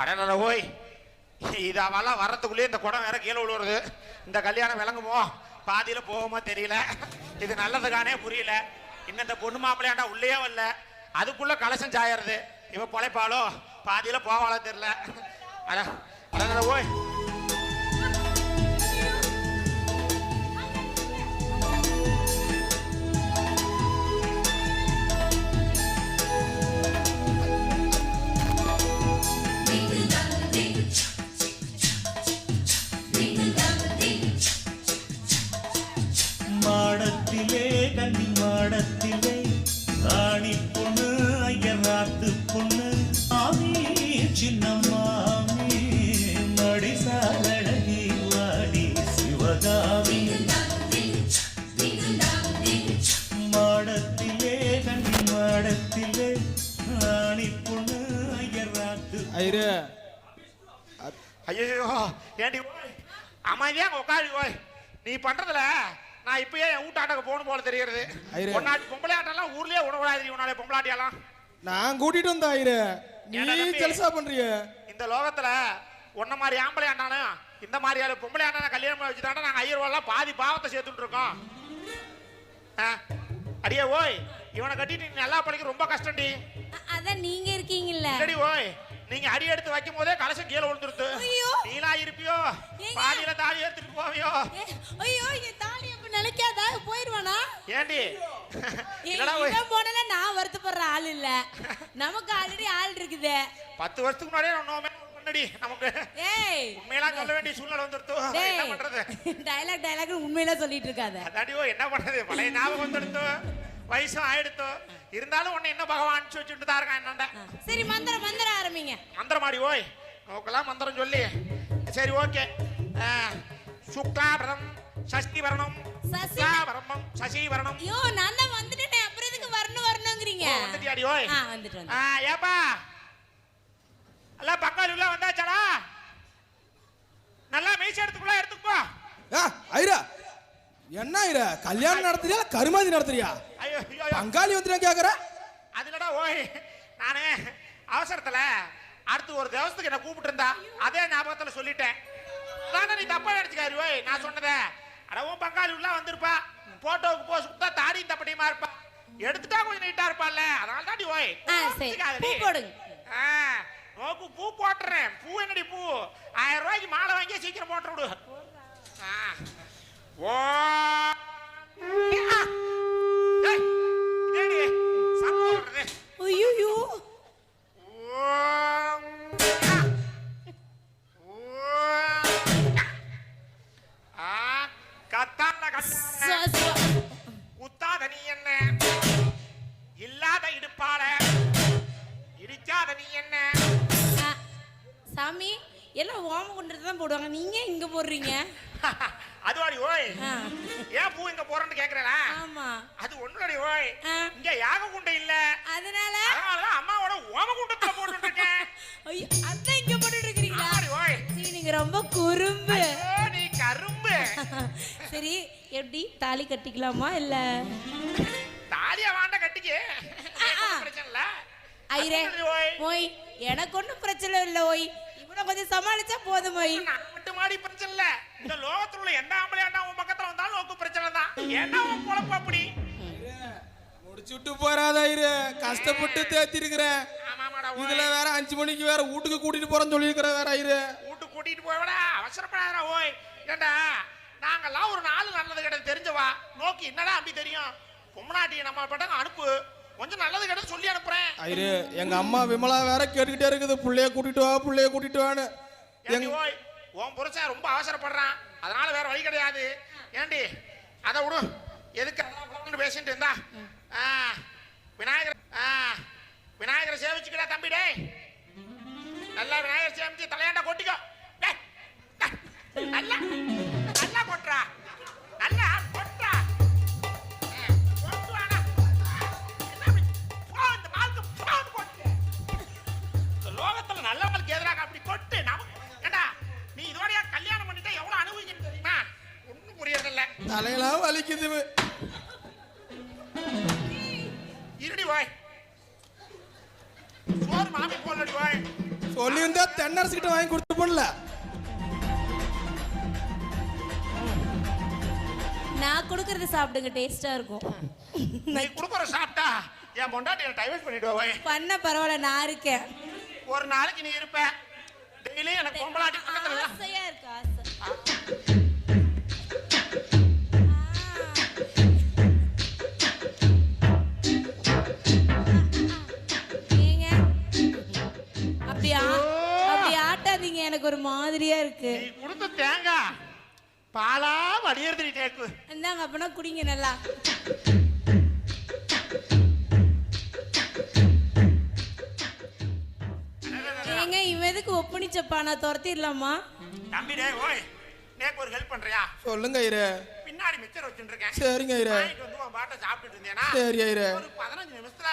அடனட ஓய் இது அவெல்லாம் வரத்துக்குள்ளேயே இந்த குடம் வேற கீழே விழுவுறது. இந்த கல்யாணம் விளங்குமோ பாதியில போகுமோ தெரியல. இது நல்லதுக்கானே புரியல. இன்னும் இந்த பொண்ணு மாப்பிள்ளையாண்டா உள்ளே வரல, அதுக்குள்ள கலசம் சாயறது. இவ பொழைப்பாளோ பாதியில போவாளோ தெரியல. அடனட ஓய் மாடத்திலே கன்னி மாடத்திலே ராணி பொண்ணு ஐயராத்து பொண்ணு ஆமி சின்னம்மாமி மடிசாலழகி வாடி சிவகாமி மாடத்திலே கன்னி மாடத்திலே ராணி பொண்ணு ஐயராத்து. ஐயரே ஐயோ ஏண்டி அமைதியா உட்காரு ஓய். நீ பண்றதுல நான் இப்பயே என் வீட்டாட்டக்கு போகணும் போல தெரியுது. பொன்னாட்டி பொம்பளை ஆட்டெல்லாம் ஊர்லயே உணவுடாது. உன்னாலே பொம்பளாட்டியெல்லாம் நான் கூட்டிட்டு வந்த ஐயரே, நீ ஜல்சா பண்றிய. இந்த லோகத்துல ஒன்ன மாதிரி ஆம்பளை ஆண்டானு இந்த மாதிரி ஆளு பொம்பளை ஆண்டான கல்யாணம் வச்சுட்டாண்டா நாங்க ஐயர்வாலாம் பாதி பாவத்தை சேர்த்துட்டு இருக்கோம். அடியே ஓய், இவனை கட்டிட்டு நீ நல்லா படிக்க ரொம்ப கஷ்டம்டி. அதான் நீங்க இருக்கீங்கல்ல. சரி ஓய், நீங்க அடி எடுத்து வைக்கும் போதே கலசம் கீழே விழுந்துருது. நீலா இருப்பியோ பாதியில தாலி எடுத்துட்டு போவியோ. ஐயோ என் தாலி அப்ப நிலைக்காதா போயிடுவானா? ஏண்டி இவன் போனல நான் வருத்தப்படுற ஆள் இல்ல, நமக்கு ஆல்ரெடி ஆள் இருக்குது. 10 வருஷத்துக்கு முன்னாடியே முன்னாடி நமக்கு உண்மையெல்லாம் சொல்ல வேண்டிய சூழ்நிலை வந்துருத்தோ. என்ன பண்றது? டைலாக் உண்மையில சொல்லிட்டு இருக்காத. அதாடியோ என்ன பண்றது, பழைய ஞாபகம் வந்துடுத்தோ, வயசும் ஆயிடுத்தோ. இருந்தாலும் உன்னை என்ன பகவான் வச்சுட்டு தான் இருக்கான் என்னண்ட. சரி மந்திரம் ஆரம்பிங்க. மந்திரமாடி ஓய், நோக்கெல்லாம் மந்திரம் சொல்லி. சரி ஓகே. சுக்லாபரம் சஷ்டிவரணம் சசிவரணம் சசிவரணம். ஐயோ நான் தான் வந்துட்டேன், அப்புறம் எதுக்கு வரணும்ங்கறீங்க? வந்துட்டியாடி ஓய்? வந்துட்டேன். ஏப்பா அல்ல பங்காளி உள்ள வந்தாச்சடா, நல்லா மெய்ஸ் எடுத்துக்குள்ள எடுத்துக்கோ. ஐரா என்ன ஐரா, கல்யாணம் நடத்துறியா கருமாதி நடத்துறியா? ஐயோ பங்காளி வந்துட்டா கேக்குற. அதுலடா ஓய், நானு அவசரத்துல அடுத்து ஒரு தேவசத்துக்கு என்ன கூப்பிட்டு இருந்தா, அதே ஞாபகத்துல சொல்லிட்டேன். அதான் நீ தப்பா நினைச்சுக்காரு ஓய் நான் சொன்னதே. அடவும் பங்காளி உள்ள வந்திருப்பா, போட்டோவுக்கு போ சுத்தா தாடி தப்படியுமா இருப்பா, எடுத்துட்டா கொஞ்சம் நீட்டா இருப்பாள்ல, அதனால தான் ஓய். பூ போடுங்க. நோக்கு பூ போட்டுறேன். பூ என்னடி பூ? 1000 ரூபாய்க்கு மாலை வாங்கி சீக்கிரம் போட்டு விடு. ஓ ஐயோ குத்தாத நீ என்ன, இல்லாத இடுப்பால இடிச்சாத நீ என்ன. சாமி எல்லாம் ஓம கொண்டு தான் போடுவாங்க, நீங்க இங்க போடுறீங்க. அதுவாடி ஓய், ஏன் பூ இங்க போறேன்னு கேக்குறா? ஆமா அது ஒண்ணுடி ஓய், இங்க யாக குண்டை இல்ல, அதனால அம்மாவோட ஓம குண்டத்துல போட்டுட்டு இருக்கேன். ஐயோ அதான் இங்க போட்டுட்டு இருக்கீங்களா? ஓய் நீங்க ரொம்ப குறும்பு. நீ கரும்பு. சரி எப்படி தாலி கட்டிக்கலாமா இல்ல? தாலியா வாண்ட கட்டிக்க, பிரச்சனை இல்ல. ஐரே ஓய் எனக்கு ஒண்ணும் பிரச்சனை இல்ல ஓய், இவனை கொஞ்சம் சமாளிச்சா போதும் ஓய். மட்டும் மாடி பிரச்சனை இல்ல, இந்த லோகத்துல உள்ள எந்த ஆம்பளையாண்டா உன் பக்கத்துல வந்தாலும் நோக்கு பிரச்சனை தான். ஏன்னா உன் பொழப்பு அப்படி. முடிச்சுட்டு போறாத ஐரே, கஷ்டப்பட்டு தேத்தி இருக்கிறேன். இதுல வேற 5 மணிக்கு வேற வீட்டுக்கு கூட்டிட்டு போறேன்னு சொல்லியிருக்கிற வேற ஐரே. வீட்டுக்கு கூட்டிட்டு போய்விடா, அவசரப்படாதா ஓய். ஏண்டா நாங்கெல்லாம் ஒரு நாள் நல்லது கிட்ட தெரிஞ்சவா, நோக்கி என்னடா அப்படி தெரியும். பொம்மநாட்டி நம்ம பட்டாங்க அனுப்பு, கொஞ்சம் நல்லது கிட்ட சொல்லி அனுப்புறேன். ஐரே எங்க அம்மா விமலா வேற கேட்டுக்கிட்டே இருக்குது, புள்ளைய கூட்டிட்டு வா புள்ளைய கூட்டிட்டு வான்னு. ஓய் உன் புருஷன் ரொம்ப அவசரப்படுறான், அதனால வேற வழி கிடையாது. ஏண்டி அதை விடு, எதுக்கு பேசிட்டு இருந்தா. விநாயகரை சேவிச்சுக்கிட்டா தம்பி, டே நல்லா விநாயகர் சேமிச்சு தலையாண்டா கொட்டிக்கோ. நல்லா நல்லா கொட்டுறா, நல்லா கொட்டுறா. லோகத்துல நல்லவங்களுக்கு எதிராக அப்படி கொட்டு. ஏண்டா நீ இதோடய கல்யாணம் பண்ணிட்டா எவ்வளவு அனுபவிக்கணும் தெரியுமா? ஒண்ணும் புரியறதில்ல, தலையெல்லாம் வலிக்குது. இருடி வாய், சோறு மாமி போலடி வாய். சொல்லியிருந்தா தென்னரசு கிட்ட வாங்கி கொடுத்து போடல. நான் கொடுக்கறது சாப்பிடுங்க, டேஸ்டா இருக்கும். நீ குடுக்குற சாப்பிட்டா என் பொண்டாட்டி டைவர்ஸ் பண்ணிடுவா. பண்ண பரவாயில்ல, நான் இருக்கேன். ஒரு நாளைக்கு நீ இருப்ப, டெய்லியும் எனக்கு பொம்பளாட்டி பக்கத்துல. ஆசையா இருக்கு, ஆசை. ஏங்க, அப்படி ஆட்டாதீங்க, எனக்கு ஒரு மாதிரியா இருக்கு. நீ கொடுத்த தேங்காய் பாலா வடியறது டேக்கு. இந்தாங்க, அப்பனா குடிங்க நல்லா. ஏங்க, இவன் எதுக்கு ஒப்பனிச்சப்பா? நான் துரத்திடலாமா? தம்பி டேய், ஓய் நேக்கு ஒரு ஹெல்ப் பண்றியா? சொல்லுங்க ஐயரே. பின்னாடி மிச்சர் வச்சுட்டு இருக்கேன். சரிங்க ஐயரே. நாளைக்கு வந்து உன் பாட்ட சாப்பிட்டுட்டு இருந்தேனா? சரி ஐயரே. ஒரு 15 நிமிஷத்துல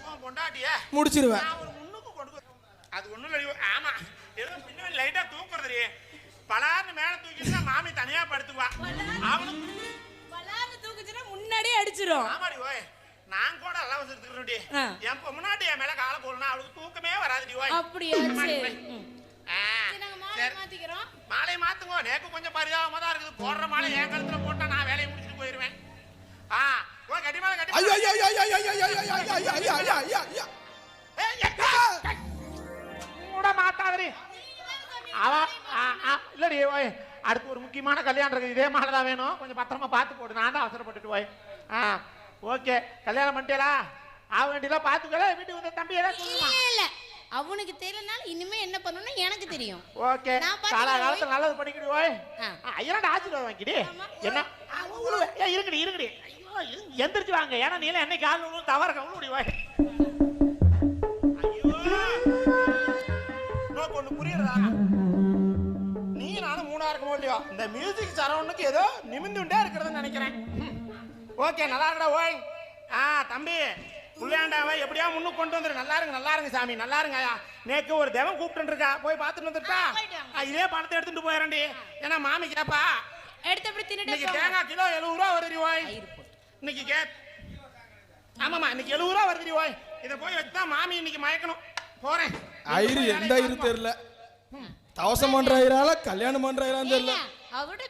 உன் பொண்டாட்டிய முடிச்சிருவேன். நான் ஒரு முன்னுக்கு கொண்டு அது ஒண்ணும் இல்ல. ஆமா, ஏதோ பின்னாடி லைட்டா தூக்குறதுடி. பலார்னு மேல தூக்கிட்டா மாமி தனியா படுத்துவா. அவனுக்கு பலான்னு தூக்குச்சுன்னா முன்னாடியே அடிச்சிரும். ஆமாடி ஓய், நான் கூட எல்லாம் வச்சிருக்கேன்டி. என் முன்னாடி என் மேல காலை போடணும், அவளுக்கு தூக்கமே வராதுடி ஓய். அப்படியா? சரி. நாங்க மாலை மாத்திக்கிறோம். மாலை மாத்துங்க. நேக்கு கொஞ்சம் பரிதாபமா தான் இருக்குது. போடுற மாலை என் கழுத்துல போட்டா நான் வேலையை முடிச்சுட்டு போயிருவேன். ஓ கட்டி மாலை கட்டி. ஐயோ ஐயோ ஐயோ ஐயோ ஐயோ ஐயோ ஐயோ ஐயோ ஐயோ. கூட மாட்டாதடி. இல்லடி ஓய், அடுத்து ஒரு முக்கியமான கல்யாணம் இருக்குது. இதே மாலை தான் வேணும். கொஞ்சம் பத்திரமா பார்த்து போடு. நான் தான் அவசரப்பட்டுட்டு போய். ஓகே, கல்யாணம் பண்ணிட்டேலா? ஆக வேண்டியதான் பார்த்துக்கல. வீட்டுக்கு வந்து தம்பி ஏதாவது சொல்லுமா? இல்ல, அவனுக்கு தெரியலனாலும் இனிமே என்ன பண்ணணும்னு எனக்கு தெரியும். ஓகே, காலகாலத்துல நல்லது பண்ணிக்கிடு ஓய். ஐயனோட ஆசீர்வாதம் வாங்கிடி. என்ன இருக்குடி இருக்குடி. ஐயோ, எந்திரிச்சு வாங்க. ஏன்னா நீல என்னைக்கு கால் விழுவும் தவற கவுளுடி ஓய். ஐயோ, ஒண்ணு புரியுறதா? நீ நானும் மூணா இருக்கணும் இல்லையோ, இந்த மியூசிக் சரவுண்டுக்கு ஏதோ நிமிந்துண்டே இருக்கிறதுன்னு நினைக்கிறேன். ஓகே, நல்லா இருக்கடா ஓய். தம்பி புள்ளையாண்டாவை எப்படியா முன்னுக்கு கொண்டு வந்துரு. நல்லா இருங்க சாமி, நல்லா இருங்க. நேக்கு ஒரு தேவன் கூப்பிட்டு இருக்கா, போய் பார்த்துட்டு வந்துட்டா. இதே பணத்தை எடுத்துட்டு போயிடண்டி. ஏன்னா மாமி கேப்பா. எடுத்து அப்படி தின்னுட்டு தேங்காய் கிலோ 70 ரூபா வருது ஓய். இன்னைக்கு ஆமாமா, இன்னைக்கு 70 ரூபா வருது ஓய். இதை போய் வச்சுதான் மாமி இன்னைக்கு மயக்கணும். போறேன். ஐயரு எந்த ஐயரு தெரியல. தவசம் பண்ற ஐயரால கல்யாணம் பண்ற ஐயரான்னு தெரியல. அவட